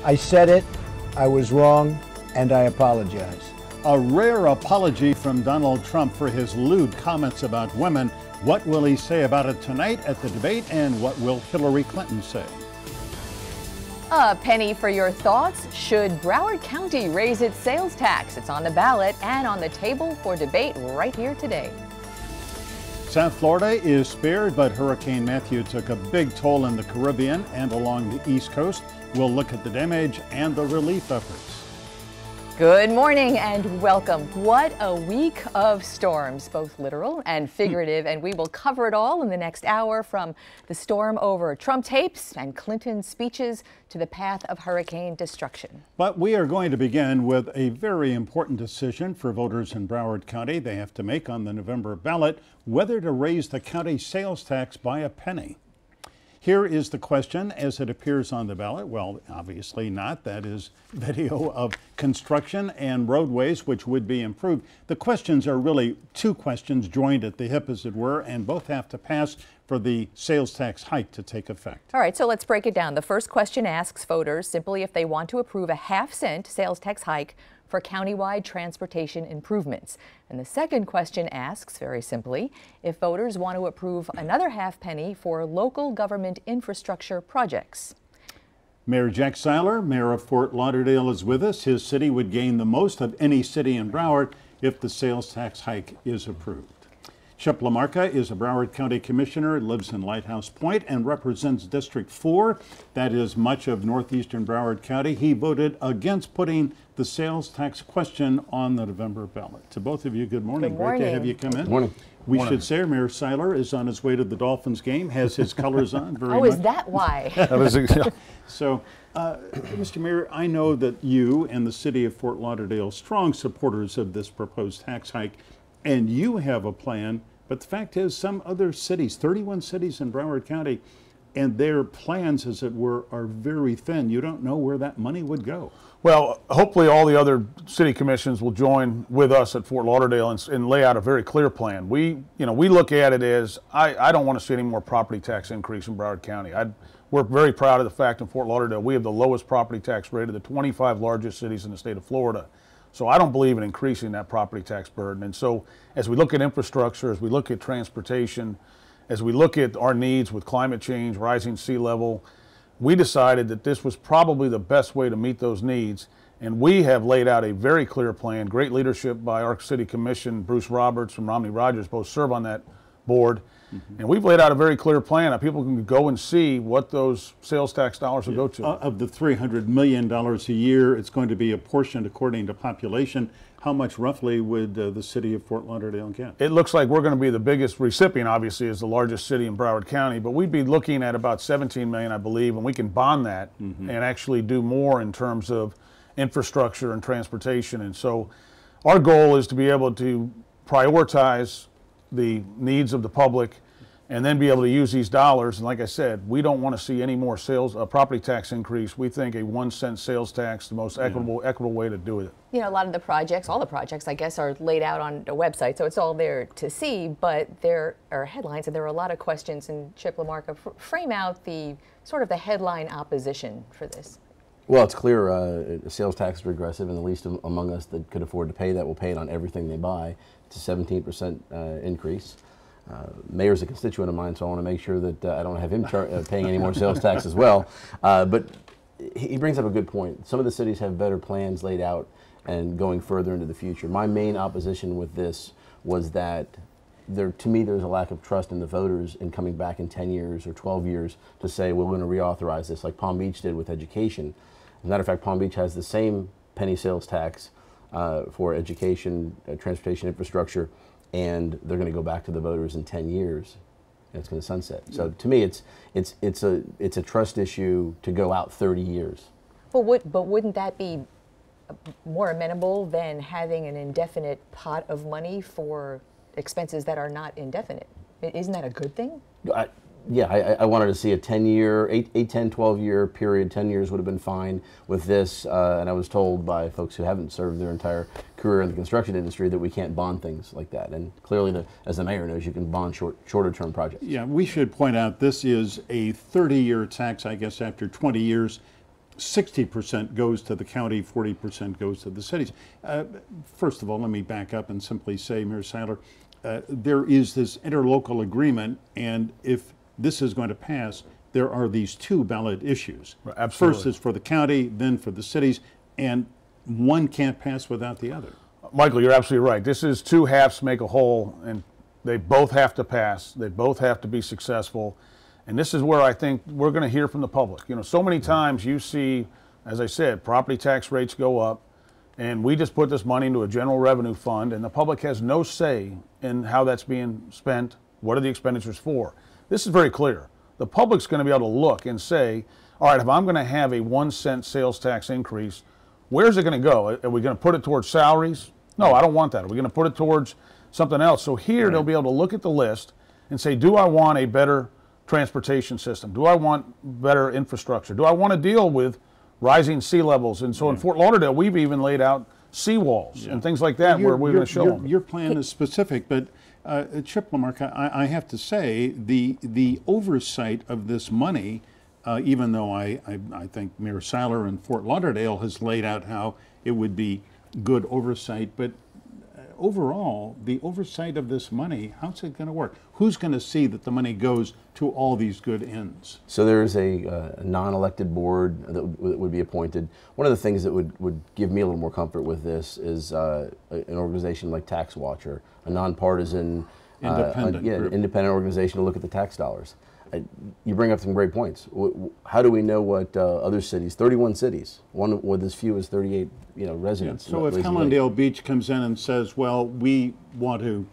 I said it, I was wrong, and I apologize. A rare apology from Donald Trump for his lewd comments about women. What will he say about it tonight at the debate, and what will Hillary Clinton say? A penny for your thoughts. Should Broward County raise its sales tax? It's on the ballot and on the table for debate right here today. South Florida is spared, but Hurricane Matthew took a big toll in the Caribbean and along the East Coast. We'll look at the damage and the relief efforts. Good morning and welcome. What a week of storms, both literal and figurative, and we will cover it all in the next hour, from the storm over Trump tapes and Clinton's speeches to the path of hurricane destruction. But we are going to begin with a very important decision for voters in Broward County. They have to make on the November ballot whether to raise the county sales tax by a penny. Here is the question as it appears on the ballot. Well, obviously not. That is video of construction and roadways which would be improved. The questions are really two questions joined at the hip, as it were, and both have to pass for the sales tax hike to take effect. All right, so let's break it down. The first question asks voters simply if they want to approve a half-cent sales tax hike for countywide transportation improvements. And the second question asks, very simply, if voters want to approve another half penny for local government infrastructure projects. Mayor Jack Seiler, mayor of Fort Lauderdale, is with us. His city would gain the most of any city in Broward if the sales tax hike is approved. Chip LaMarca is a Broward County Commissioner, lives in Lighthouse Point, and represents District 4. That is much of northeastern Broward County. He voted against putting the sales tax question on the November ballot. To both of you, good morning. Good morning. Great to have you come in. Good morning. We should say Mayor Seiler is on his way to the Dolphins game, has his colors on. Very Is much. that why? So, Mr. Mayor, I know that you and the city of Fort Lauderdale are strong supporters of this proposed tax hike, and you have a plan, but the fact is some other cities, 31 cities in Broward County, and their plans, as it were, are very thin. You don't know where that money would go. Well, hopefully all the other city commissions will join with us at Fort Lauderdale and lay out a very clear plan. We look at it as, I don't want to see any more property tax increase in Broward County. We're very proud of the fact in Fort Lauderdale we have the lowest property tax rate of the 25 largest cities in the state of Florida. So I don't believe in increasing that property tax burden. And so as we look at infrastructure, as we look at transportation, as we look at our needs with climate change, rising sea level, we decided that this was probably the best way to meet those needs. And we have laid out a very clear plan, great leadership by our city commission. Bruce Roberts and Romney Rogers both serve on that board. And we've laid out a very clear plan that people can go and see what those sales tax dollars will go to. Of the $300 million a year, it's going to be apportioned according to population. How much roughly would the city of Fort Lauderdale get? It looks like we're going to be the biggest recipient, obviously, as the largest city in Broward County, but we'd be looking at about $17 million, I believe, and we can bond that and actually do more in terms of infrastructure and transportation. And so our goal is to be able to prioritize the needs of the public and then be able to use these dollars. And like I said, we don't want to see any more property tax increase. We think a 1-cent sales tax, the most equitable way to do it. You know, a lot of the projects, all the projects, I guess, are laid out on a website, so it's all there to see, but there are headlines and there are a lot of questions. And Chip LaMarca, frame out the sort of the headline opposition for this. Well, it's clear sales tax is regressive, and the least among us that could afford to pay that will pay it on everything they buy. It's a 17% increase. Mayor's a constituent of mine, so I want to make sure that I don't have him paying any more sales tax as well. But he brings up a good point. Some of the cities have better plans laid out and going further into the future. My main opposition with this was that to me there's a lack of trust in the voters in coming back in 10 years or 12 years to say we're going to reauthorize this like Palm Beach did with education. As a matter of fact, Palm Beach has the same penny sales tax for education, transportation infrastructure, and they're going to go back to the voters in 10 years, and it's going to sunset. So to me, it's a trust issue to go out 30 years. But wouldn't that be more amenable than having an indefinite pot of money for expenses that are not indefinite? Isn't that a good thing? Yeah, I wanted to see a 10-year, 8, 10, 12-year period. 10 years would have been fine with this, and I was told by folks who haven't served their entire career in the construction industry that we can't bond things like that. And clearly, as the mayor knows, you can bond shorter-term projects. Yeah, we should point out this is a 30-year tax, I guess, after 20 years. 60% goes to the county, 40% goes to the cities. First of all, let me back up and simply say, Mayor Seiler, there is this interlocal agreement, and if this is going to pass, there are these two ballot issues. Right, absolutely. First is for the county, then for the cities, and one can't pass without the other. Michael, you're absolutely right. This is two halves make a whole, and they both have to pass. They both have to be successful. And this is where I think we're going to hear from the public. You know, so many times you see, as I said, property tax rates go up, and we just put this money into a general revenue fund, and the public has no say in how that's being spent, what are the expenditures for. This is very clear. The public's going to be able to look and say, all right, if I'm going to have a 1 cent sales tax increase, where's it going to go? Are we going to put it towards salaries? No, I don't want that. Are we going to put it towards something else? So here they'll be able to look at the list and say, do I want a better transportation system? Do I want better infrastructure? Do I want to deal with rising sea levels? And so in Fort Lauderdale, we've even laid out seawalls and things like that where we're going to show them. Your plan is specific, but Chip LaMarca, I have to say, the oversight of this money, even though I think Mayor Seiler in Fort Lauderdale has laid out how it would be good oversight, but overall, the oversight of this money, how's it going to work? Who's going to see that the money goes to all these good ends? So there is a non-elected board that would be appointed. One of the things that would give me a little more comfort with this is an organization like Tax Watcher, a nonpartisan, independent organization to look at the tax dollars. You bring up some great points. How do we know what other cities, 31 cities, one with as few as 38 residents? Yeah. So if Hallandale Beach comes in and says, well, we want to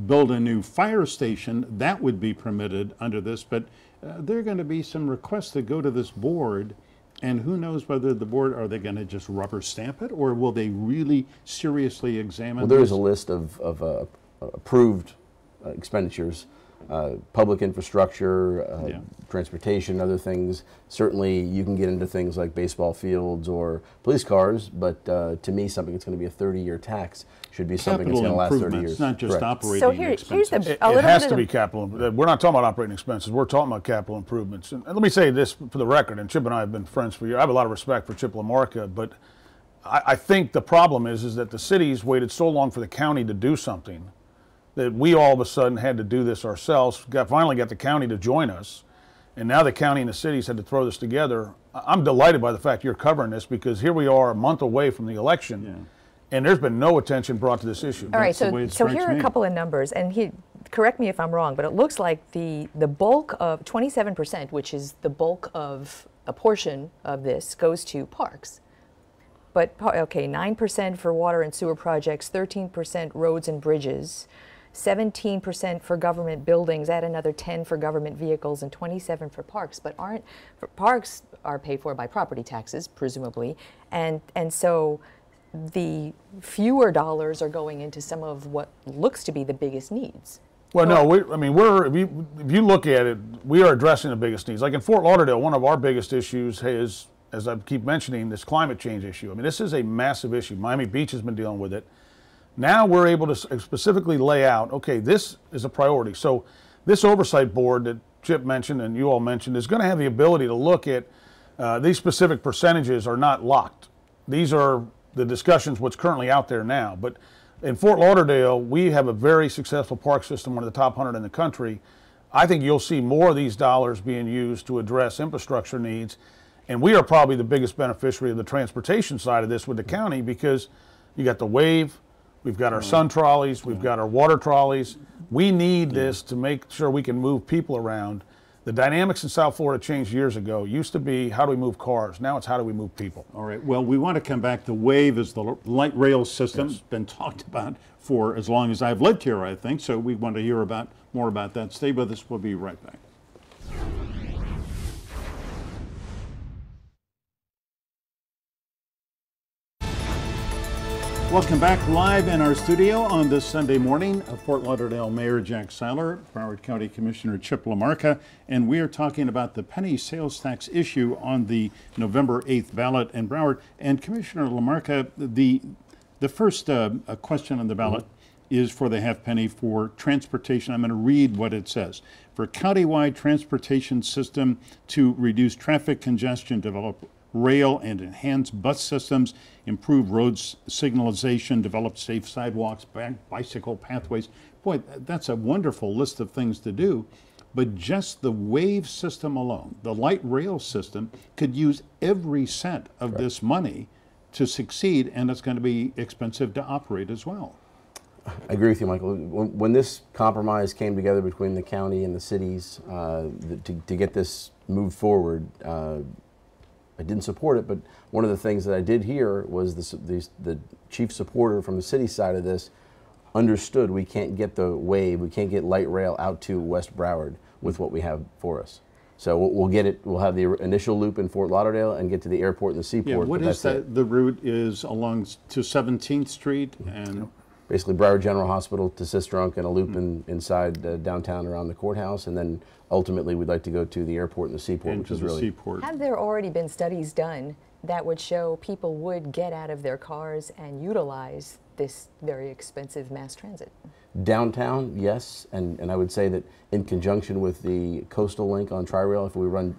build a new fire station, that would be permitted under this, but there are going to be some requests that go to this board, and who knows whether the board, are they going to just rubber stamp it, or will they really seriously examine Well, there is a list of approved expenditures. Public infrastructure, transportation, other things. Certainly you can get into things like baseball fields or police cars, but to me something that's going to be a 30-year tax should be something that's going to last 30 years. It's not just Correct. operating So expenses. here's It has to be capital. We're not talking about operating expenses. We're talking about capital improvements. And let me say this for the record, and Chip and I have been friends for years. I have a lot of respect for Chip LaMarca, but I think the problem is that the cities waited so long for the county to do something that we all of a sudden had to do this ourselves, finally got the county to join us, and now the county and the cities had to throw this together. I'm delighted by the fact you're covering this, because here we are a month away from the election, and there's been no attention brought to this issue. All right, so here are a couple of numbers, and correct me if I'm wrong, but it looks like the bulk of 27%, which is the bulk of a portion of this, goes to parks. But, okay, 9% for water and sewer projects, 13% roads and bridges, 17% for government buildings, add another 10 for government vehicles, and 27 for parks. But parks are paid for by property taxes, presumably, and so the fewer dollars are going into some of what looks to be the biggest needs. Well, no, if you look at it, we are addressing the biggest needs. Like in Fort Lauderdale, one of our biggest issues is, as I keep mentioning, this climate change issue. I mean, this is a massive issue. Miami Beach has been dealing with it. Now we're able to specifically lay out, okay, this is a priority. So this oversight board that Chip mentioned and you all mentioned is going to have the ability to look at these specific percentages are not locked. These are the discussions what's currently out there now. But in Fort Lauderdale, we have a very successful park system, one of the top 100 in the country. I think you'll see more of these dollars being used to address infrastructure needs. And we are probably the biggest beneficiary of the transportation side of this with the county, because you got the wave, we've got our sun trolleys, we've got our water trolleys. We need this to make sure we can move people around. The dynamics in South Florida changed years ago. It used to be, how do we move cars? Now it's how do we move people? All right, well, we want to come back. The WAVE is the light rail system. It's been talked about for as long as I've lived here, I think, so we want to hear more about that. Stay with us, we'll be right back. Welcome back live in our studio on this Sunday morning. Fort Lauderdale Mayor Jack Seiler, Broward County Commissioner Chip LaMarca, and we are talking about the penny sales tax issue on the November 8th ballot in Broward. And Commissioner LaMarca, the first question on the ballot is for the half penny for transportation. I'm going to read what it says. For countywide transportation system to reduce traffic congestion, develop rail and enhance bus systems, improve roads signalization, develop safe sidewalks, bicycle pathways. Boy, that's a wonderful list of things to do. But just the wave system alone, the light rail system, could use every cent of this money to succeed, and it's going to be expensive to operate as well. I agree with you, Michael. When this compromise came together between the county and the cities to get this moved forward, I didn't support it, but one of the things that I did hear was the chief supporter from the city side of this understood we can't get the wave, we can't get light rail out to West Broward with what we have for us. So we'll get it, we'll have the initial loop in Fort Lauderdale and get to the airport and the seaport. Yeah, what is that? The route is along to 17th Street and... Basically Broward General Hospital to Sistrunk and a loop inside downtown around the courthouse, and then ultimately we'd like to go to the airport and the seaport, which is really... Seaport. Have there already been studies done that would show people would get out of their cars and utilize this very expensive mass transit? Downtown, yes, and I would say that in conjunction with the coastal link on Tri-Rail, if we run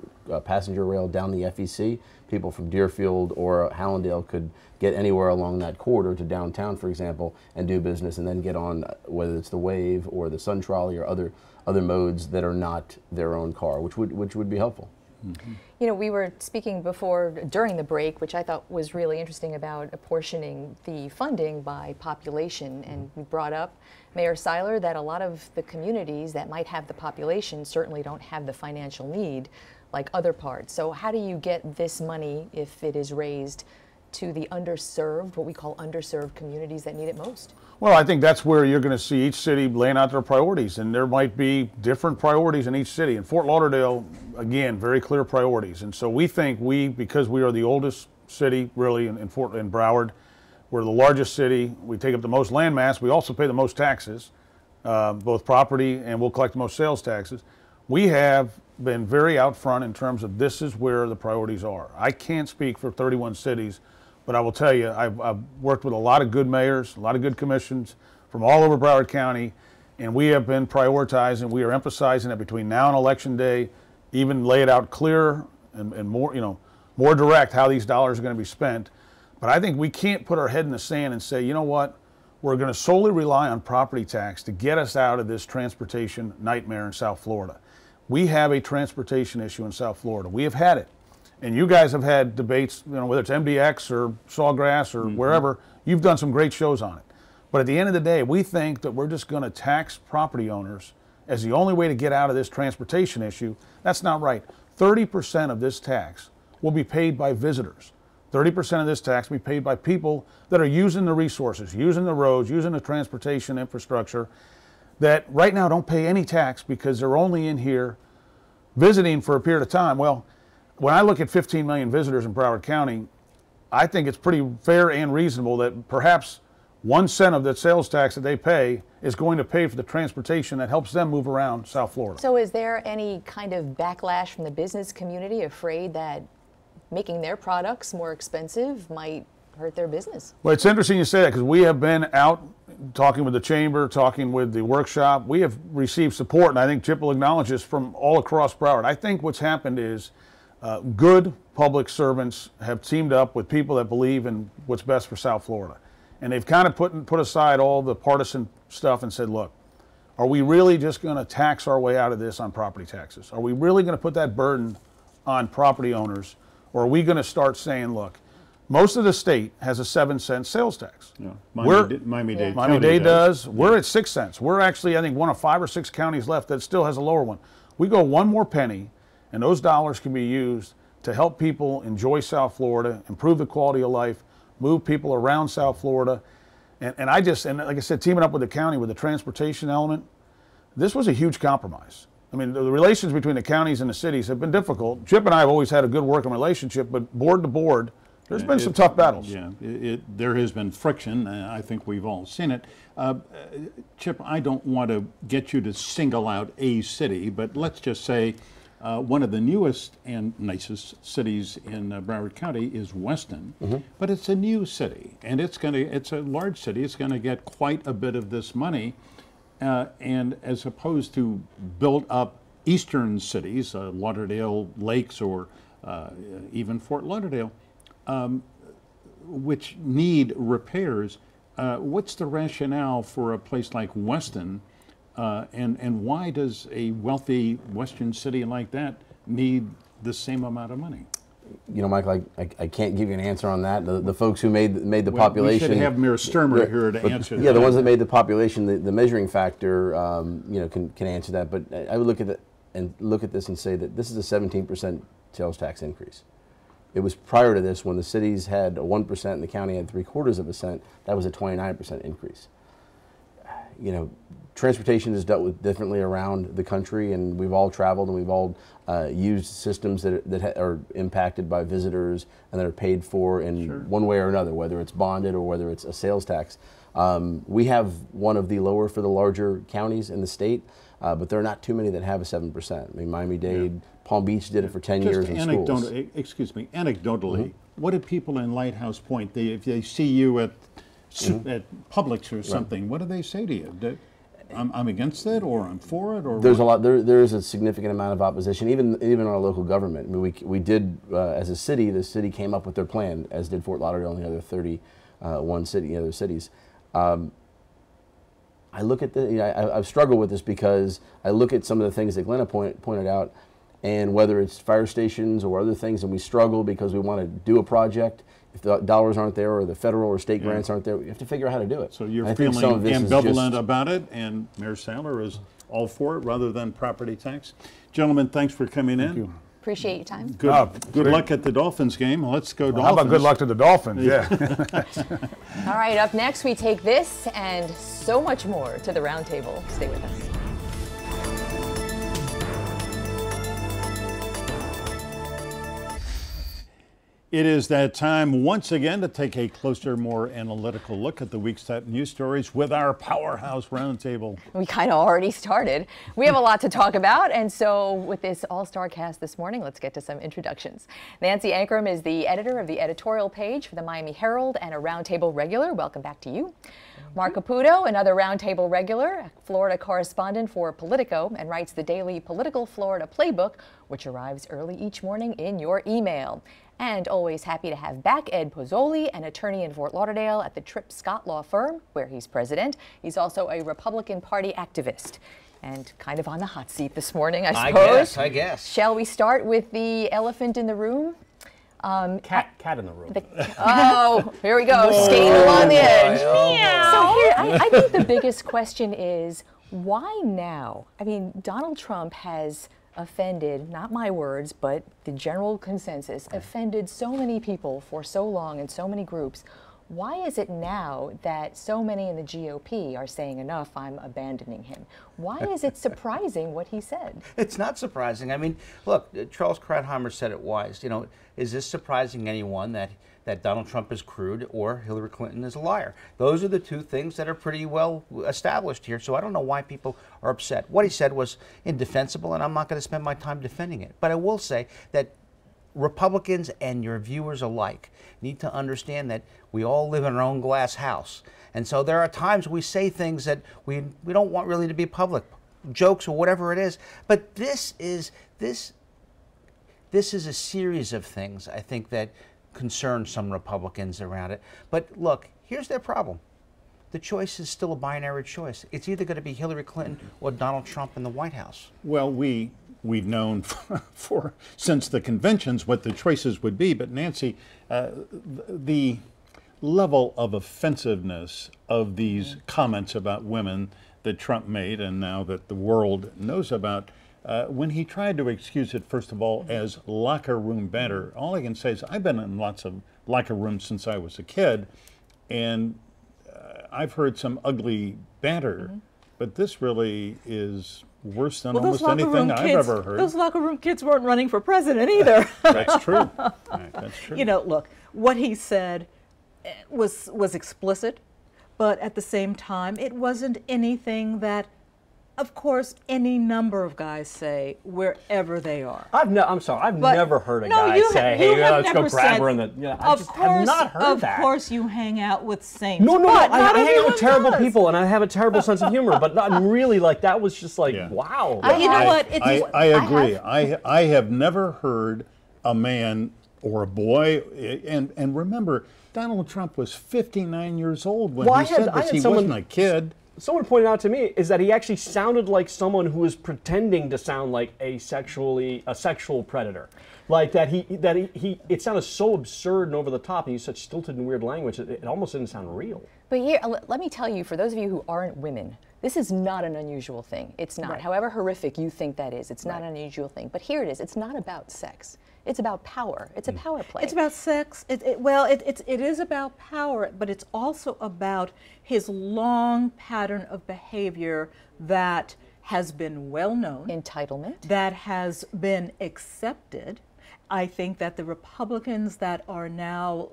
passenger rail down the FEC, people from Deerfield or Hallandale could get anywhere along that corridor to downtown, for example, and do business, and then get on whether it's the Wave or the Sun Trolley or other modes that are not their own car, which would be helpful. Mm-hmm. You know, we were speaking before during the break, which I thought was really interesting, about apportioning the funding by population, and we brought up, Mayor Seiler, that a lot of the communities that might have the population certainly don't have the financial need like other parts. So how do you get this money, if it is raised, to the underserved, what we call underserved communities that need it most? Well, I think that's where you're going to see each city laying out their priorities, and there might be different priorities in each city. In Fort Lauderdale, again, very clear priorities. And so we think because we are the oldest city really in Broward, we're the largest city, we take up the most land mass, we also pay the most taxes, both property, and we'll collect the most sales taxes. We have been very out front in terms of this is where the priorities are. I can't speak for 31 cities, but I will tell you, I've worked with a lot of good mayors, a lot of good commissions from all over Broward County, and we have been prioritizing, we are emphasizing that between now and Election Day, even lay it out clear and more, more direct how these dollars are going to be spent. But I think we can't put our head in the sand and say, you know what, we're going to solely rely on property tax to get us out of this transportation nightmare in South Florida. We have a transportation issue in South Florida. We have had it. And you guys have had debates, whether it's MDX or Sawgrass or wherever, you've done some great shows on it. But at the end of the day, we think that we're just going to tax property owners as the only way to get out of this transportation issue. That's not right. 30% of this tax will be paid by visitors. 30% of this tax will be paid by people that are using the resources, using the roads, using the transportation infrastructure, that right now don't pay any tax because they're only in here visiting for a period of time. Well, when I look at 15 million visitors in Broward County, I think it's pretty fair and reasonable that perhaps 1 cent of the sales tax that they pay is going to pay for the transportation that helps them move around South Florida. So is there any kind of backlash from the business community, afraid that making their products more expensive might hurt their business? Well, it's interesting you say that, because we have been out talking with the chamber, talking with the workshop. We have received support, and I think Chip will acknowledge this, from all across Broward. I think what's happened is good public servants have teamed up with people that believe in what's best for South Florida. And they've kind of put aside all the partisan stuff and said, look, are we really just going to tax our way out of this on property taxes? Are we really going to put that burden on property owners? Or are we going to start saying, look, most of the state has a 7-cent sales tax. Yeah. Miami-Dade does. We're at 6 cents. We're actually, I think, one of 5 or 6 counties left that still has a lower one. We go one more penny, and those dollars can be used to help people enjoy South Florida, improve the quality of life, move people around South Florida. And like I said, teaming up with the county with the transportation element, this was a huge compromise. I mean, the relations between the counties and the cities have been difficult. Chip and I have always had a good working relationship, but board to board, there's been some tough battles. Yeah, there has been friction. I think we've all seen it. Chip, I don't want to get you to single out a city, but let's just say one of the newest and nicest cities in Broward County is Weston, but it's a new city, and it's a large city. It's going to get quite a bit of this money, and as opposed to built up eastern cities, Lauderdale Lakes or even Fort Lauderdale, which need repairs. What's the rationale for a place like Weston, and why does a wealthy western city like that need the same amount of money? You know, Michael, I can't give you an answer on that. The folks who made the Well, population. we should have Mayor Sturmer here to answer that. Yeah, the ones that made the population, the measuring factor, you know, can answer that. But I would look at this and say that this is a 17% sales tax increase. It was prior to this when the cities had a 1% and the county had 0.75%. That was a 29% increase. You know, transportation is dealt with differently around the country, and we've all traveled and we've all used systems that are impacted by visitors and that are paid for in one way or another, whether it's bonded or whether it's a sales tax. We have one of the lower for the larger counties in the state, but there are not too many that have a 7%. I mean, Miami-Dade, Palm Beach did it for 10 years in schools. Excuse me, anecdotally, what do people in Lighthouse Point, if they see you at Publix or something, what do they say to you? I'm against it, or I'm for it, or there's a lot. There is a significant amount of opposition, even our local government. I mean, we did as a city. The city came up with their plan, as did Fort Lauderdale and the other 31 other cities. I look at I've struggled with this because I look at some of the things that Glenna pointed out, and whether it's fire stations or other things, and we struggle because we want to do a project. If the dollars aren't there, or the federal or state grants aren't there, we have to figure out how to do it. So you're feeling ambivalent about it, and Mayor Sadler is all for it rather than property tax. Gentlemen, thanks for coming in. Thank you. Appreciate your time. Good luck at the Dolphins game. Let's go Dolphins. How about good luck to the Dolphins? Yeah. All right, up next we take this and so much more to the roundtable. Stay with us. It is that time once again to take a closer, more analytical look at the week's top news stories with our powerhouse roundtable. We kind of already started. We have a lot to talk about, and so with this all-star cast this morning, let's get to some introductions. Nancy Ankrum is the editor of the editorial page for the Miami Herald and a roundtable regular. Welcome back to you. Mark Caputo, another roundtable regular, Florida correspondent for Politico, and writes the daily Political Florida Playbook, which arrives early each morning in your email. And always happy to have back Ed Pozzoli, an attorney in Fort Lauderdale at the Tripp Scott Law Firm, where he's president. He's also a Republican Party activist and kind of on the hot seat this morning, I suppose. I guess. Shall we start with the elephant in the room? Cat in the room. Here we go, skating along the edge. Meow. So here, I think the biggest question is, why now? I mean, Donald Trump has offended, not my words, but the general consensus, offended so many people for so long and so many groups. Why is it now that so many in the GOP are saying, enough, I'm abandoning him? Why is it surprising what he said? It's not surprising. I mean, look, Charles Krauthammer said it wise. You know, is this surprising anyone that Donald Trump is crude or Hillary Clinton is a liar? Those are the two things that are pretty well established here, so I don't know why people are upset. What he said was indefensible, and I'm not going to spend my time defending it. But I will say that Republicans and your viewers alike need to understand that we all live in our own glass house. And so there are times we say things that we don't want really to be public, jokes or whatever it is. But this is a series of things, I think, that concern some Republicans around it. But look, here's their problem. The choice is still a binary choice. It's either going to be Hillary Clinton or Donald Trump in the White House. Well, we've known since the conventions what the choices would be. But Nancy, the level of offensiveness of these comments about women that Trump made, and now that the world knows about, when he tried to excuse it, first of all, as locker room banter, all I can say is I've been in lots of locker rooms since I was a kid, and I've heard some ugly banter, but this really is worse than almost anything I've ever heard. Those locker room kids weren't running for president either. That's true. That's true. You know, look, what he said was explicit, but at the same time, it wasn't anything that, of course, any number of guys say wherever they are. I'm sorry, I've never heard a guy say, "Hey, let's go grab her in the." You know, I just have not heard that. Of course, you hang out with saints. No, I hang out with terrible people, and I have a terrible sense of humor. But I'm really like that was just like, wow. You know what? I agree. I have never heard a man or a boy. And remember, Donald Trump was 59 years old when he said this. He wasn't a kid. Someone pointed out to me is that he actually sounded like someone who was pretending to sound like a sexual predator. Like that it sounded so absurd and over the top, and he used such stilted and weird language, it almost didn't sound real. But here, let me tell you, for those of you who aren't women, this is not an unusual thing. It's not. Right. However horrific you think that is, it's not an unusual thing. But here it is. It's not about sex. It's about power. It's a power play. It's about sex. It is about power, but it's also about his long pattern of behavior that has been well known. Entitlement. That has been accepted. I think that the Republicans that are now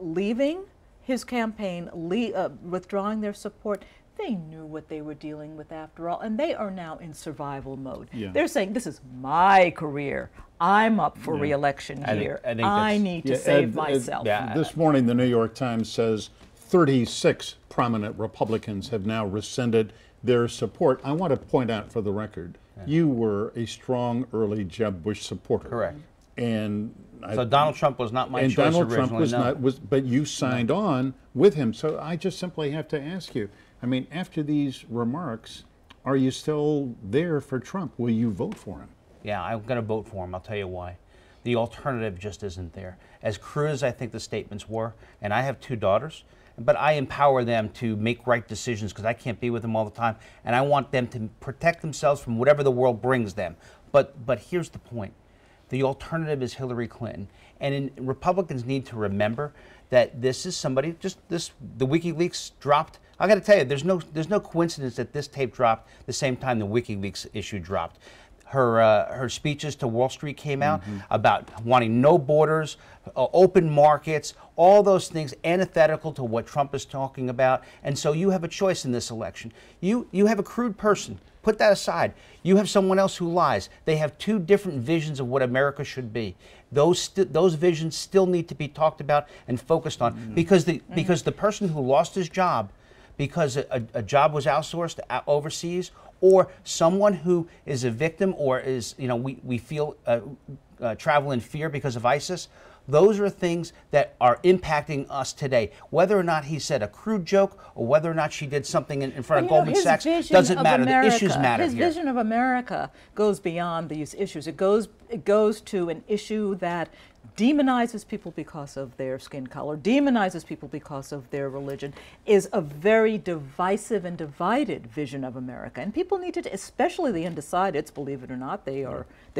leaving his campaign, withdrawing their support, they knew what they were dealing with after all, and they are now in survival mode. Yeah. They're saying, this is my career. I'm up for re-election here. I need to save myself. This morning, the New York Times says 36 prominent Republicans have now rescinded their support. I want to point out for the record, you were a strong early Jeb Bush supporter. Correct. And so Donald Trump was not my choice originally. And Donald Trump was not, but you signed on with him. So I just simply have to ask you, I mean, after these remarks, are you still there for Trump? Will you vote for him? Yeah, I'm going to vote for him. I'll tell you why. The alternative just isn't there. As crude as I think the statements were, and I have 2 daughters, but I empower them to make right decisions because I can't be with them all the time, and I want them to protect themselves from whatever the world brings them. But here's the point. The alternative is Hillary Clinton. And Republicans need to remember that this is somebody, the WikiLeaks dropped. I got to tell you, there's no coincidence that this tape dropped the same time the WikiLeaks issue dropped. Her speeches to Wall Street came out about wanting no borders, open markets, all those things antithetical to what Trump is talking about. And so you have a choice in this election. You have a crude person. Put that aside. You have someone else who lies. They have 2 different visions of what America should be. Those visions still need to be talked about and focused on because the person who lost his job because a job was outsourced overseas, or someone who is a victim or is, we feel travel in fear because of ISIS. Those are things that are impacting us today. Whether or not he said a crude joke or whether or not she did something in front of Goldman Sachs doesn't matter. The issues matter here. His vision of America goes beyond these issues. It goes to an issue that demonizes people because of their skin color, demonizes people because of their religion, is a very divisive and divided vision of America. And people need to, especially the undecideds, believe it or not, they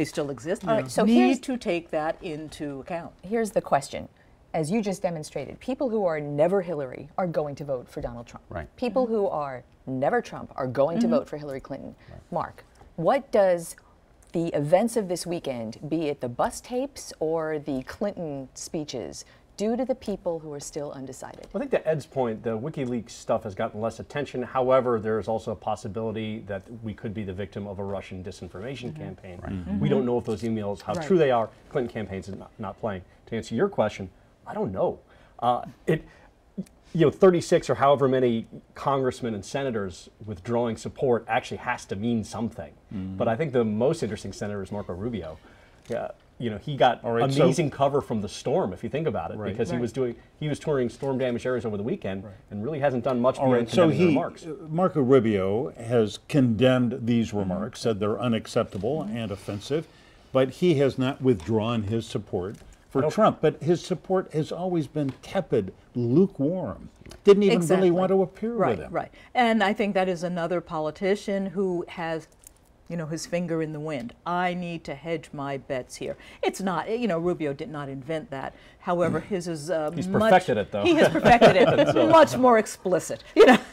still exist, so need to take that into account. Here's the question. As you just demonstrated, people who are never Hillary are going to vote for Donald Trump. Right. People who are never Trump are going to vote for Hillary Clinton. Right. Mark, what does the events of this weekend, be it the bus tapes or the Clinton speeches, do to the people who are still undecided? I think to Ed's point, the WikiLeaks stuff has gotten less attention. However, there's also a possibility that we could be the victim of a Russian disinformation campaign. Right. We don't know if those emails, how true they are. Clinton campaign's not playing. To answer your question, I don't know. 36 or however many congressmen and senators withdrawing support actually has to mean something. But I think the most interesting senator is Marco Rubio. He got amazing cover from the storm, if you think about it, because he was touring storm damaged areas over the weekend and really hasn't done much beyond condemning the remarks. Marco Rubio has condemned these remarks, said they're unacceptable and offensive, but he has not withdrawn his support for Trump, but his support has always been tepid, lukewarm. Didn't even really want to appear with him. Right. And I think that is another politician who has, his finger in the wind. I need to hedge my bets here. It's not, Rubio did not invent that. However, his is he's perfected it, though. He has perfected it. Much more explicit.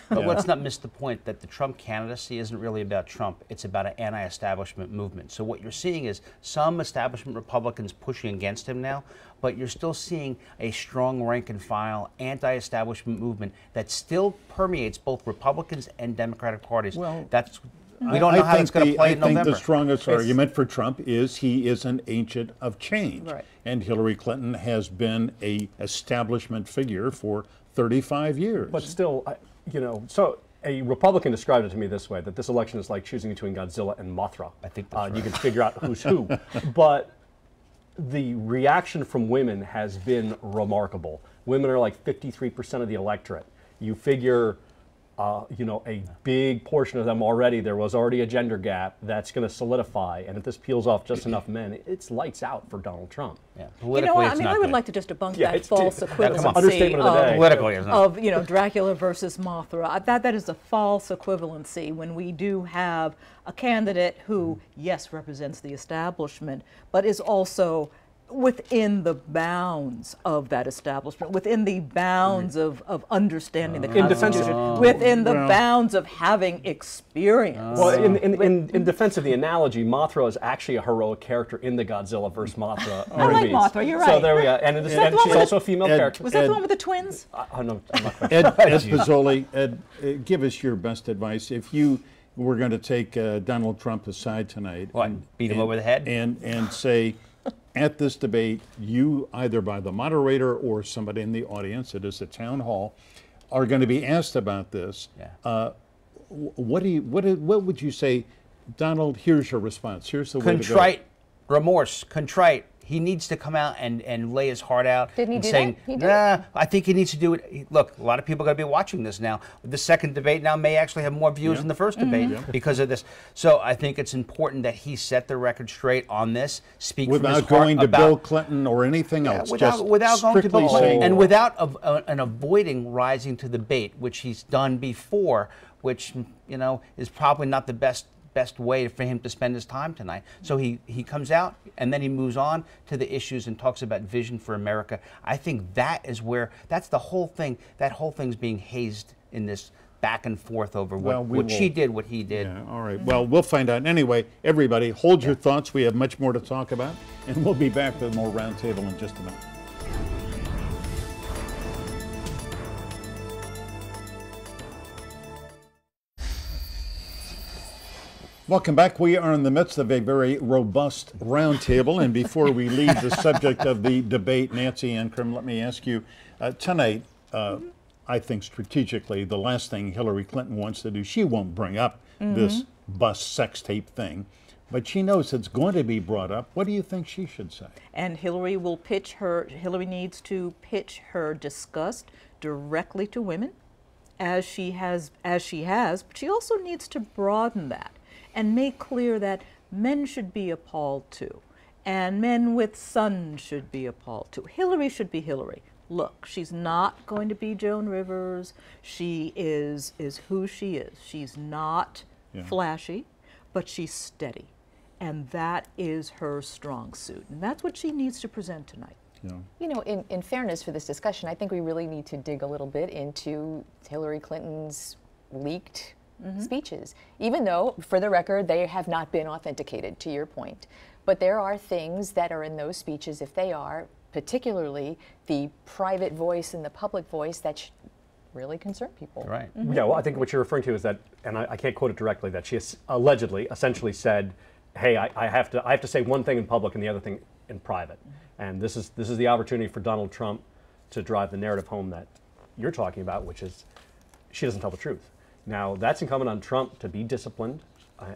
But let's not miss the point that the Trump candidacy isn't really about Trump. It's about an anti-establishment movement. So what you're seeing is some establishment Republicans pushing against him now, but you're still seeing a strong rank-and-file anti-establishment movement that still permeates both Republicans and Democratic parties. Well, we don't know how it's going to play in November. I think the strongest argument for Trump is he is an agent of change. Right. And Hillary Clinton has been an establishment figure for 35 years. But still, so a Republican described it to me this way, that this election is like choosing between Godzilla and Mothra. I think that's right. You can figure out who's who. But the reaction from women has been remarkable. Women are like 53% of the electorate. You figure, you know, a big portion of them already, there was already a gender gap that's going to solidify. And if this peels off just enough men, it's lights out for Donald Trump. Yeah. You know what? I mean, I would like to just debunk that false equivalency understatement of the day. Of, you know, Dracula versus Mothra. That is a false equivalency when we do have a candidate who, yes, represents the establishment, but is also within the bounds of that establishment, within the bounds of understanding the Constitution, within the bounds of having experience. Well, in defense of the analogy, Mothra is actually a heroic character in the Godzilla vs. Mothra I like Mothra, you're right. So there we go. And she's also a female character. Was that the one with the twins? No, I'm not quite Ed Pizzoli, Ed, give us your best advice. If you were going to take Donald Trump aside tonight, beat him over the head, and say, at this debate, you, either by the moderator or somebody in the audience, it is a town hall, are going to be asked about this. Yeah. What would you say, Donald? Here's your response. Here's the way to go. Contrite, remorse, contrite. He needs to come out and lay his heart out. Didn't he do saying, that? He did. Nah, I think he needs to do it. Look, a lot of people are going to be watching this now. The second debate now may actually have more views than the first debate because of this. So I think it's important that he set the record straight on this, speak from his heart without going to about, Bill Clinton or anything else. Without going to Bill Clinton and without avoiding rising to the bait, which he's done before, which, you know, is probably not the best way for him to spend his time tonight. So he comes out and then he moves on to the issues and talks about vision for America. I think that is where, that's the whole thing. That whole thing's being hazed in this back and forth over what she did, what he did. Yeah, all right. Well, we'll find out. Anyway, everybody, hold your thoughts. We have much more to talk about, and we'll be back with more Roundtable in just a minute. Welcome back. We are in the midst of a very robust roundtable, and before we leave the subject of the debate, Nancy Ancrum, let me ask you, tonight, I think strategically, the last thing Hillary Clinton wants to do, she won't bring up this bus sex tape thing, but she knows it's going to be brought up. What do you think she should say? And Hillary needs to pitch her disgust directly to women, as she has, but she also needs to broaden that and make clear that men should be appalled too, and men with sons should be appalled too. Hillary should be Hillary. Look, she's not going to be Joan Rivers. She is who she is. She's not flashy, but she's steady, and that is her strong suit, and that's what she needs to present tonight. Yeah. You know, in fairness for this discussion, I think we really need to dig a little bit into Hillary Clinton's leaked speeches, even though, for the record, they have not been authenticated, to your point. But there are things that are in those speeches, if they are, particularly the private voice and the public voice, that really concern people. Right. Yeah, well, I think what you're referring to is that, and I can't quote it directly, that she has allegedly, essentially said, hey, I have to say one thing in public and the other thing in private. And this is the opportunity for Donald Trump to drive the narrative home that you're talking about, which is she doesn't tell the truth. Now, that's incumbent on Trump to be disciplined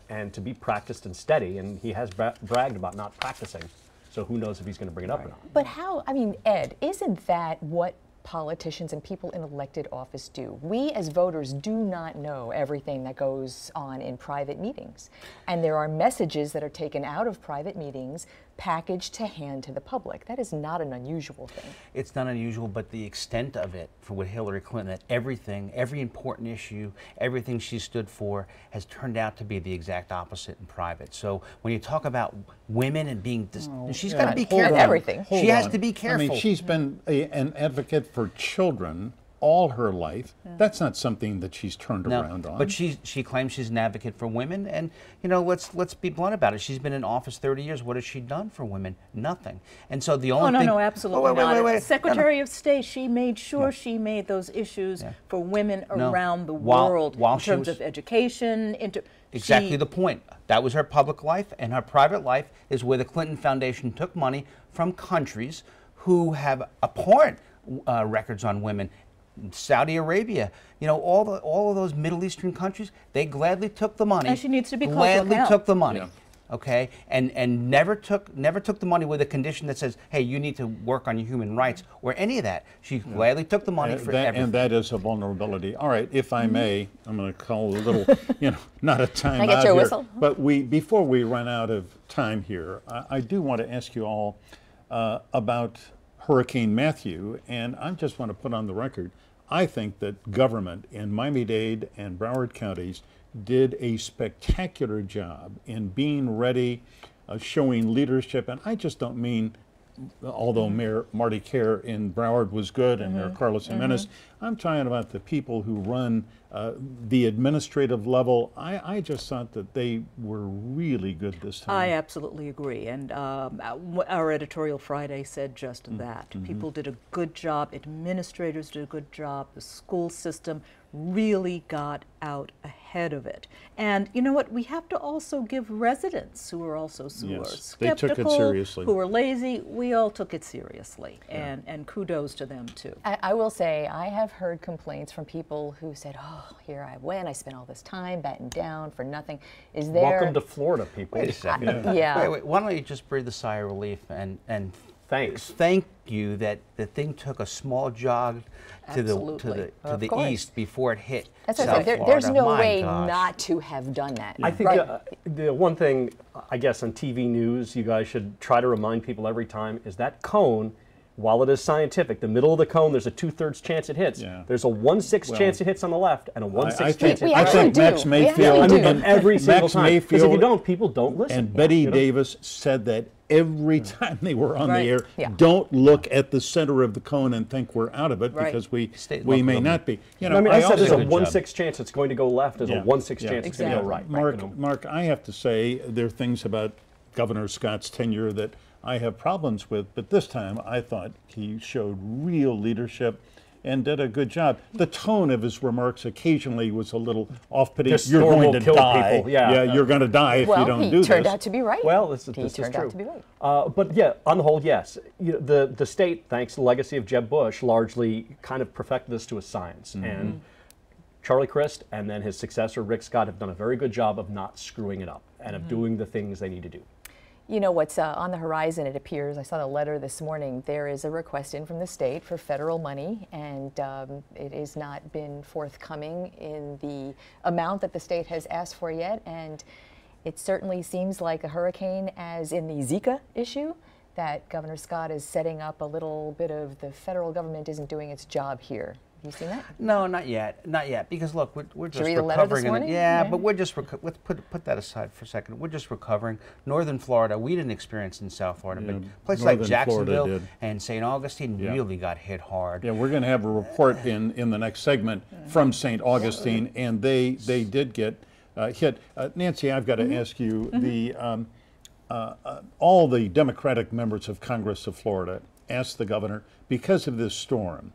and to be practiced and steady, and he has bragged about not practicing. So who knows if he's going to bring it up or not. But how, I mean, Ed, isn't that what politicians and people in elected office do? We as voters do not know everything that goes on in private meetings. And there are messages that are taken out of private meetings, packaged to hand to the public. That is not an unusual thing. It's not unusual, but the extent of it for with Hillary Clinton, that every important issue, everything she stood for has turned out to be the exact opposite in private. So when you talk about women and being, she's got to be careful. Everything. She has to be careful. I mean, she's been an advocate for children all her life. That's not something that she's turned around on. But she claims she's an advocate for women, and you know, let's be blunt about it. She's been in office 30 years. What has she done for women? Nothing. And so the only thing. No, absolutely not. Secretary of State, she made sure she made those issues for women around the world in terms of education. Exactly the point. That was her public life, and her private life is where the Clinton Foundation took money from countries who have abhorrent records on women. Saudi Arabia, you know, all of those Middle Eastern countries, they gladly took the money. And she needs to be gladly took the money. okay, and never took the money with a condition that says, hey, you need to work on your human rights or any of that. She gladly took the money for everything. And that is a vulnerability. All right, if I may, I'm going to call a little, not a time out Can I get your here, whistle? but before we run out of time here, I do want to ask you all about Hurricane Matthew, and I just want to put on the record, I think that government in Miami-Dade and Broward counties did a spectacular job in being ready, showing leadership, and I just don't mean, although Mayor Marty Kerr in Broward was good and Mayor Carlos Jimenez, I'm talking about the people who run the administrative level. I just thought that they were really good this time. I absolutely agree, and our editorial Friday said just that. People did a good job, administrators did a good job, the school system really got out ahead of it. And you know what, we have to also give residents who are also Yes, skeptical, they took it seriously. who were lazy, we all took it seriously, and kudos to them too. I will say, I have heard complaints from people who said, oh, here I went, I spent all this time batting down for nothing. Is there... Welcome to Florida, people. Wait a second. Yeah. Wait, why don't you just breathe a sigh of relief and Thanks. thank you that the thing took a small jog to Absolutely. the course. east before it hit That's what I South said. Florida. There's no My way gosh. not to have done that. I think Right. the one thing, I guess, on TV news, you guys should try to remind people every time is that cone, while it is scientific, the middle of the cone, there's a 2/3 chance it hits. Yeah. There's a 1/6 chance it hits on the left and a 1/6 I chance think, it We I hits actually think do. Max We Mayfield, actually do. and every single Max time. Because if you Mayfield don't, people don't listen. and Betty you know? Davis said that every time they were on Right. the air. Yeah. Don't look at the center of the cone and think we're out of it, Right. because we Stay may local. not be. You I mean, I said also- there's a Good job. 1/6 chance it's going to go left. There's Yeah. a 1/6 Yeah. chance it's going to go right. Mark, you know? Mark, I have to say there are things about Governor Scott's tenure that I have problems with, but this time I thought he showed real leadership and did a good job. The tone of his remarks occasionally was a little off-putting. This You're storm going will to kill die. people. Yeah. You're going to die if you Well, don't he do this. turned out to be right. Well, this he is turned true. out to be right. But yeah, on the whole, yes. You know, the state, thanks to the legacy of Jeb Bush, largely kind of perfected this to a science. And Charlie Crist and then his successor, Rick Scott, have done a very good job of not screwing it up and of doing the things they need to do. You know what's on the horizon, it appears, I saw the letter this morning, there is a request in from the state for federal money, and it has not been forthcoming in the amount that the state has asked for yet, and it certainly seems like a hurricane, as in the Zika issue, that Governor Scott is setting up a little bit of the federal government isn't doing its job here. Have you seen that? No, not yet, not yet. Because look, we're just read the letter this recovering. morning? Yeah, Yeah. but we're just let's put that aside for a second. We're just recovering. Northern Florida, we didn't experience in South Florida, but places like Northern Jacksonville Florida did. and St. Augustine Yeah. really got hit hard. Yeah, we're going to have a report in the next segment from St. Augustine, and they did get hit. Nancy, I've got to ask you, all the Democratic members of Congress of Florida asked the governor, because of this storm,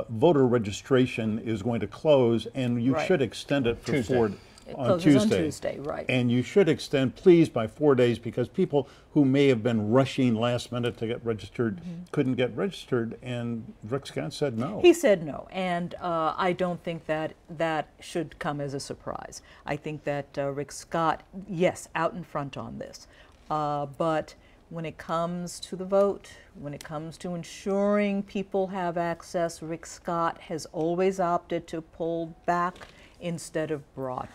voter registration is going to close, and you Right. should extend it for Tuesday. It on closes Tuesday. on Tuesday, right. And you should extend, please, by 4 days, because people who may have been rushing last minute to get registered couldn't get registered, and Rick Scott said no. He said no, and I don't think that should come as a surprise. I think that Rick Scott, yes, out in front on this, but when it comes to the vote, when it comes to ensuring people have access, Rick Scott has always opted to pull back instead of broaden.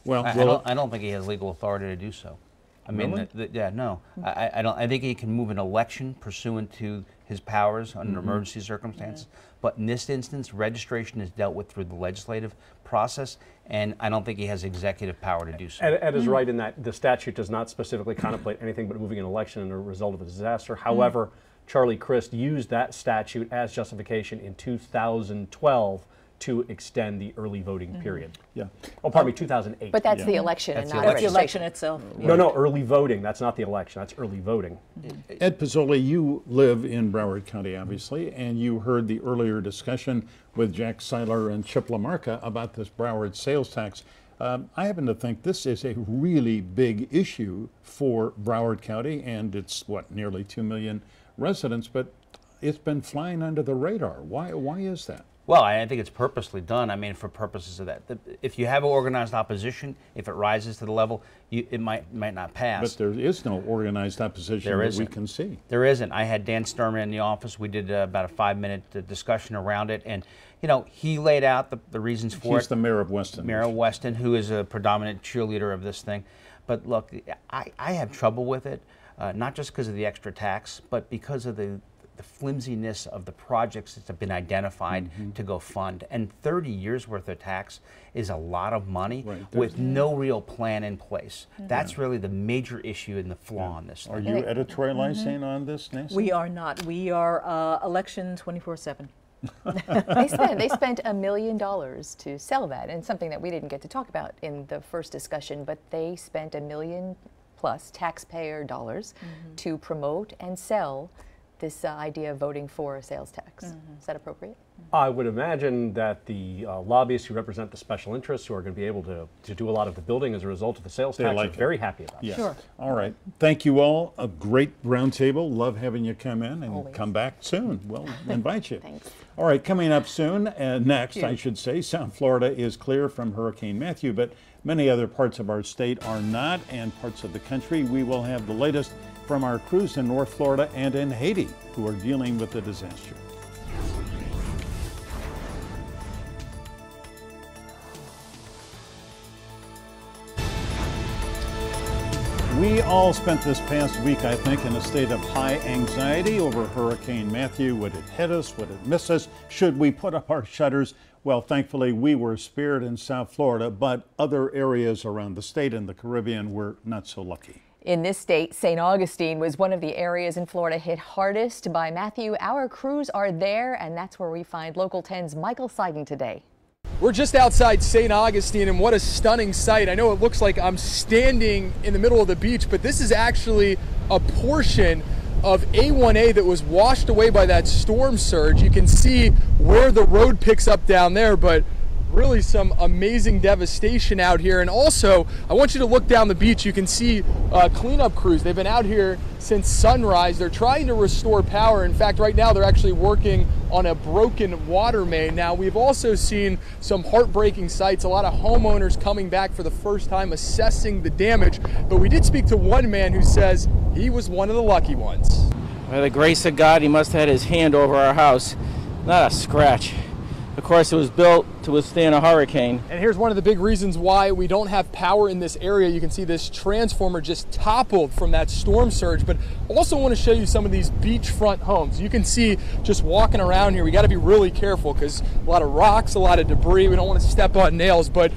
Well, I don't think he has legal authority to do so. I mean, Really? yeah, no. I don't. I think he can move an election pursuant to his powers under emergency circumstances. But in this instance, registration is dealt with through the legislative process, and I don't think he has executive power to do so. Ed is right in that the statute does not specifically contemplate anything but moving an election as a result of a disaster. However, Charlie Crist used that statute as justification in 2012 to extend the early voting period. yeah. Oh, pardon me, 2008. But that's the election That's and the not That's the registration. election itself. no, early voting. That's not the election. That's early voting. Ed Pizzoli, you live in Broward County, obviously, and you heard the earlier discussion with Jack Seiler and Chip LaMarca about this Broward sales tax. I happen to think this is a really big issue for Broward County, and it's, nearly 2 million residents, but it's been flying under the radar. Why is that? Well, I think it's purposely done. I mean, for purposes of that. If you have organized opposition, if it rises to the level, it might not pass. But there is no organized opposition that we can see. There isn't. I had Dan Sturman in the office. We did about a 5-minute discussion around it, and you know, he laid out the reasons for it. He's the mayor of Weston. Mayor of Weston, who is a predominant cheerleader of this thing. But look, I have trouble with it, not just because of the extra tax, but because of the flimsiness of the projects that have been identified to go fund. And 30 years worth of tax is a lot of money with no real plan in place. That's really the major issue and the flaw on this thing. Are you editorializing on this, Nancy? We are not. We are election 24/7. They spent $1 million to sell that, and something that we didn't get to talk about in the first discussion, but they spent $1 million plus taxpayer dollars to promote and sell this idea of voting for a sales tax. Is that appropriate? I would imagine that the lobbyists who represent the special interests, who are going to be able to do a lot of the building as a result of the sales tax, are very happy about it. Yes. Sure. All right. Thank you all. A great roundtable. Love having you come in and come back soon. We'll invite you. Thanks. All right. Coming up soon, next, I should say, South Florida is clear from Hurricane Matthew, but many other parts of our state are not, and parts of the country. We will have the latest from our crews in North Florida and in Haiti, who are dealing with the disaster. We all spent this past week, I think, in a state of high anxiety over Hurricane Matthew. Would it hit us? Would it miss us? Should we put up our shutters? Well, thankfully, we were spared in South Florida, but other areas around the state and the Caribbean were not so lucky. In this state, St. Augustine was one of the areas in Florida hit hardest by Matthew. Our crews are there, and that's where we find Local 10's Michael Seiden today. We're just outside St. Augustine, and what a stunning sight. I know it looks like I'm standing in the middle of the beach, but this is actually a portion of A1A that was washed away by that storm surge. You can see where the road picks up down there, but really some amazing devastation out here. And also, I want you to look down the beach. You can see cleanup crews. They've been out here since sunrise. They're trying to restore power. In fact, right now they're actually working on a broken water main. Now, we've also seen some heartbreaking sights, a lot of homeowners coming back for the first time assessing the damage. But we did speak to one man who says he was one of the lucky ones. By the grace of God, he must have had his hand over our house. Not a scratch. Of course, it was built to withstand a hurricane. And here's one of the big reasons why we don't have power in this area. You can see this transformer just toppled from that storm surge, but also want to show you some of these beachfront homes. You can see just walking around here, we got to be really careful because a lot of rocks, a lot of debris. We don't want to step on nails, but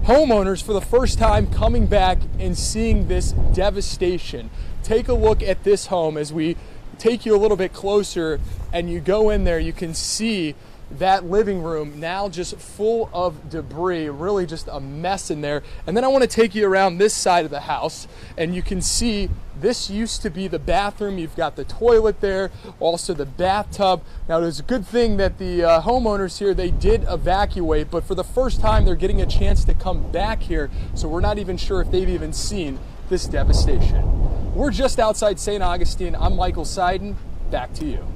homeowners for the first time coming back and seeing this devastation. Take a look at this home as we take you a little bit closer and you go in there, you can see that living room now just full of debris, really just a mess in there. And then I want to take you around this side of the house, and you can see this used to be the bathroom. You've got the toilet there, also the bathtub. Now, it's a good thing that the homeowners here, they did evacuate, but for the first time, they're getting a chance to come back here, so we're not even sure if they've even seen this devastation. We're just outside St. Augustine. I'm Michael Seiden. Back to you.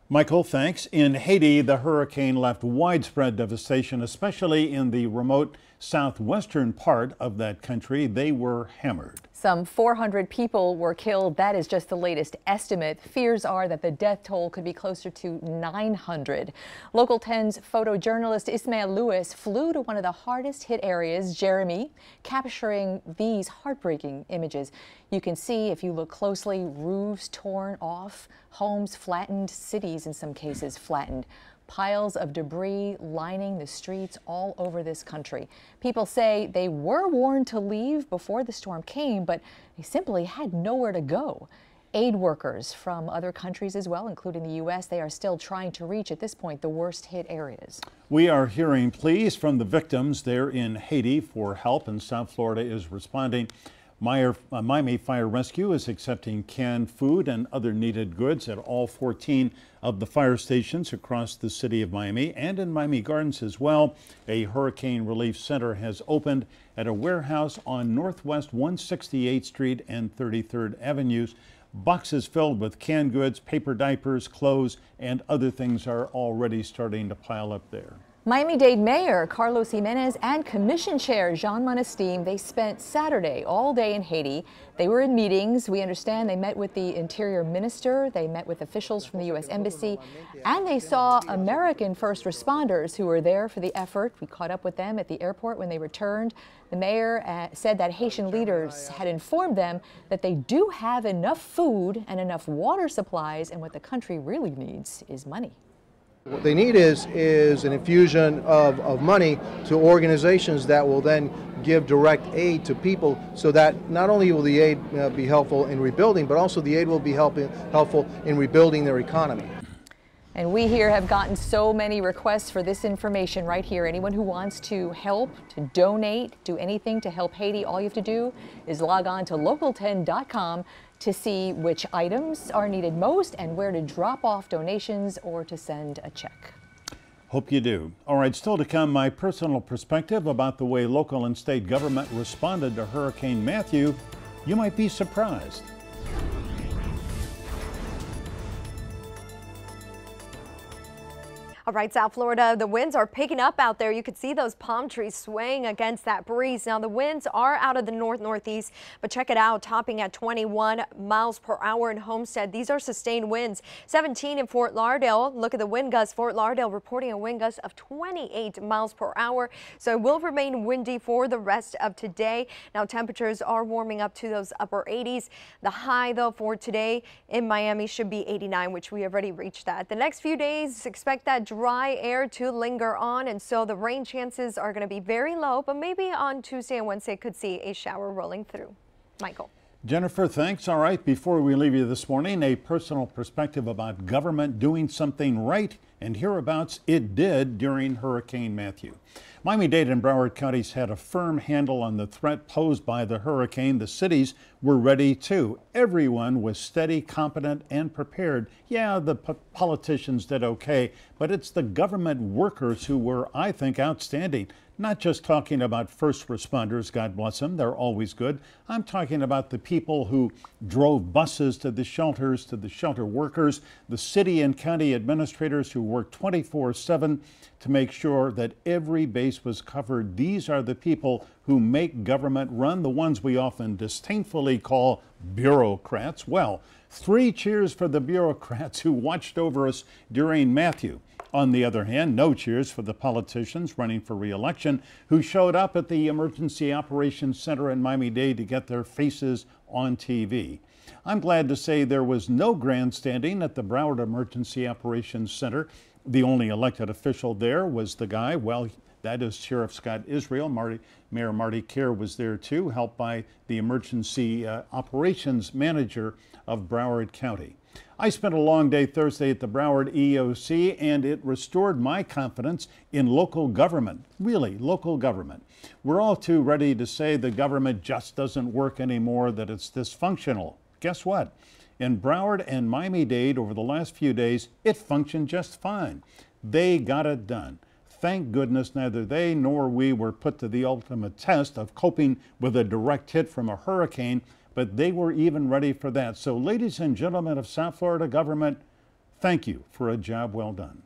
Michael, thanks. In Haiti, the hurricane left widespread devastation, especially in the remote southwestern part of that country. They were hammered. Some 400 people were killed. That is just the latest estimate. Fears are that the death toll could be closer to 900. Local 10's photojournalist Ismael Lewis flew to one of the hardest hit areas, Jeremy, capturing these heartbreaking images. You can see, if you look closely, roofs torn off, homes flattened, cities in some cases flattened. Piles of debris lining the streets all over this country. People say they were warned to leave before the storm came, but they simply had nowhere to go. Aid workers from other countries as well, including the U.S., they are still trying to reach, at this point, the worst hit areas. We are hearing pleas from the victims there in Haiti for help, and South Florida is responding. Miami Fire Rescue is accepting canned food and other needed goods at all 14 of the fire stations across the city of Miami and in Miami Gardens as well. A hurricane relief center has opened at a warehouse on Northwest 168th Street and 33rd Avenues. Boxes filled with canned goods, paper diapers, clothes, and other things are already starting to pile up there. Miami-Dade Mayor Carlos Jimenez and Commission Chair Jean Monestime, they spent Saturday all day in Haiti. They were in meetings. We understand they met with the Interior Minister, they met with officials from the U.S. Embassy, and they saw American first responders who were there for the effort. We caught up with them at the airport when they returned. The mayor said that Haitian leaders had informed them that they do have enough food and enough water supplies, and what the country really needs is money. What they need is an infusion of money to organizations that will then give direct aid to people, so that not only will the aid be helpful in rebuilding, but also the aid will be helpful in rebuilding their economy. And we here have gotten so many requests for this information right here. Anyone who wants to help, to donate, do anything to help Haiti, all you have to do is log on to local10.com to see which items are needed most and where to drop off donations or to send a check. Hope you do. All right, still to come, my personal perspective about the way local and state government responded to Hurricane Matthew. You might be surprised. All right, South Florida, the winds are picking up out there. You can see those palm trees swaying against that breeze. Now, the winds are out of the north-northeast, but check it out, topping at 21 miles per hour in Homestead. These are sustained winds. 17 in Fort Lauderdale. Look at the wind gust. Fort Lauderdale reporting a wind gust of 28 miles per hour. So it will remain windy for the rest of today. Now, temperatures are warming up to those upper 80s. The high, though, for today in Miami should be 89, which we have already reached that. The next few days, expect that dry air to linger on, and so the rain chances are going to be very low, but maybe on Tuesday and Wednesday could see a shower rolling through. Michael. Jennifer, thanks. All right, before we leave you this morning, a personal perspective about government doing something right, and hereabouts it did during Hurricane Matthew. Miami-Dade and Broward counties had a firm handle on the threat posed by the hurricane. The cities were ready too. Everyone was steady, competent, and prepared. Yeah, the politicians did okay, but it's the government workers who were, I think, outstanding. Not just talking about first responders, God bless them, they're always good. I'm talking about the people who drove buses to the shelter workers, the city and county administrators who worked 24/7 to make sure that every base was covered. These are the people who make government run, the ones we often disdainfully call bureaucrats. Well, 3 cheers for the bureaucrats who watched over us during Matthew. On the other hand, no cheers for the politicians running for re-election who showed up at the Emergency Operations Center in Miami-Dade to get their faces on TV. I'm glad to say there was no grandstanding at the Broward Emergency Operations Center. The only elected official there was the guy, well, that is Sheriff Scott Israel. Mayor Marty Kerr was there too, helped by the Emergency Operations Manager of Broward County. I spent a long day Thursday at the Broward EOC, and it restored my confidence in local government, really local government. We're all too ready to say the government just doesn't work anymore, that it's dysfunctional. Guess what? In Broward and Miami-Dade over the last few days, it functioned just fine. They got it done. Thank goodness neither they nor we were put to the ultimate test of coping with a direct hit from a hurricane, but they were even ready for that. So, ladies and gentlemen of South Florida government, thank you for a job well done.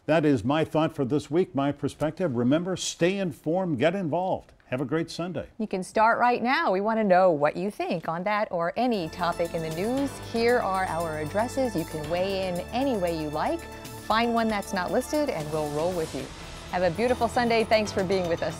That is my thought for this week, my perspective. Remember, stay informed, get involved. Have a great Sunday. You can start right now. We want to know what you think on that or any topic in the news. Here are our addresses. You can weigh in any way you like. Find one that's not listed and we'll roll with you. Have a beautiful Sunday. Thanks for being with us.